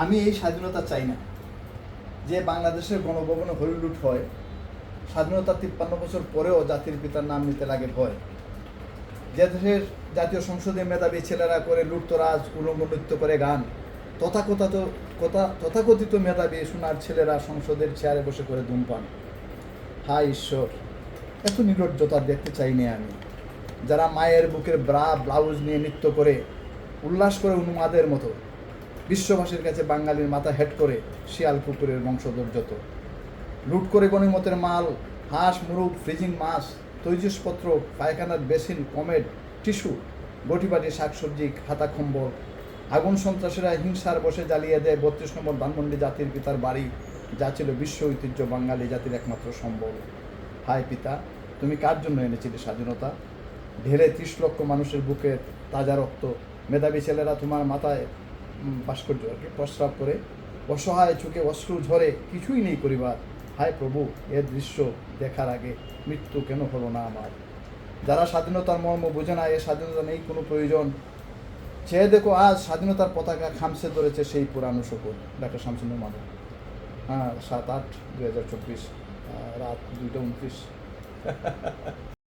আমি এই স্বাধীনতা চাই না যে বাংলাদেশের গণভবনে হরিলুট হয়, স্বাধীনতা 53 বছর পরেও জাতির পিতার নাম নিতে লাগে ভয়। যে দেশের জাতীয় সংসদে মেধাবী ছেলেরা করে লুটতরাজ, উলঙ্গ নৃত্য করে গান, তথাকথিত মেধাবী সোনার ছেলেরা সংসদের চেয়ারে বসে করে ধূমপান। হায় ঈশ্বর, এত নির্লজ্জতা দেখতে চাইনি আমি। যারা মায়ের বুকের ব্লাউজ নিয়ে নৃত্য করে, উল্লাস করে উন্মাদের মতো, বিশ্ববাসীর কাছে বাঙালির মাথা হেট করে শিয়াল কুকুরের বংশধর যত, লুট করে গণিমতের মাল, হাঁস, মুরগ, ফ্রিজিং মাছ, তৈজসপত্র, পায়খানার বেসিন, কমেট, টিস্যু, গটিবাটি, শাকসবজি, খাতা খম্বর, আগুন সন্ত্রাসীরা হিংসার বসে জ্বালিয়ে দেয় 32 নম্বর ধানমন্ডি জাতির পিতার বাড়ি, যা ছিল বিশ্ব ঐতিহ্য, বাঙালি জাতির একমাত্র সম্বল। হায় পিতা, তুমি কার জন্য এনেছিলে স্বাধীনতা? ঢেলে 30 লক্ষ মানুষের বুকে তাজা রক্ত, মেধাবী ছেলেরা তোমার মাথায় ভাস্কর্য আর কি প্রস্রাব করে, অসহায় চোখে অশ্রু ঝরে, কিছুই নেই করিবার। হায় প্রভু, এ দৃশ্য দেখার আগে মৃত্যু কেন হলো না আমার? যারা স্বাধীনতার মর্ম বোঝে না, এ স্বাধীনতা নেই কোনো প্রয়োজন, চেয়ে দেখো আজ স্বাধীনতার পতাকা খামছে ধরেছে সেই পুরানো শকুন। ডাক্তার শামসুন্নার মাধব। 7/8/2024, রাত 2টা 29।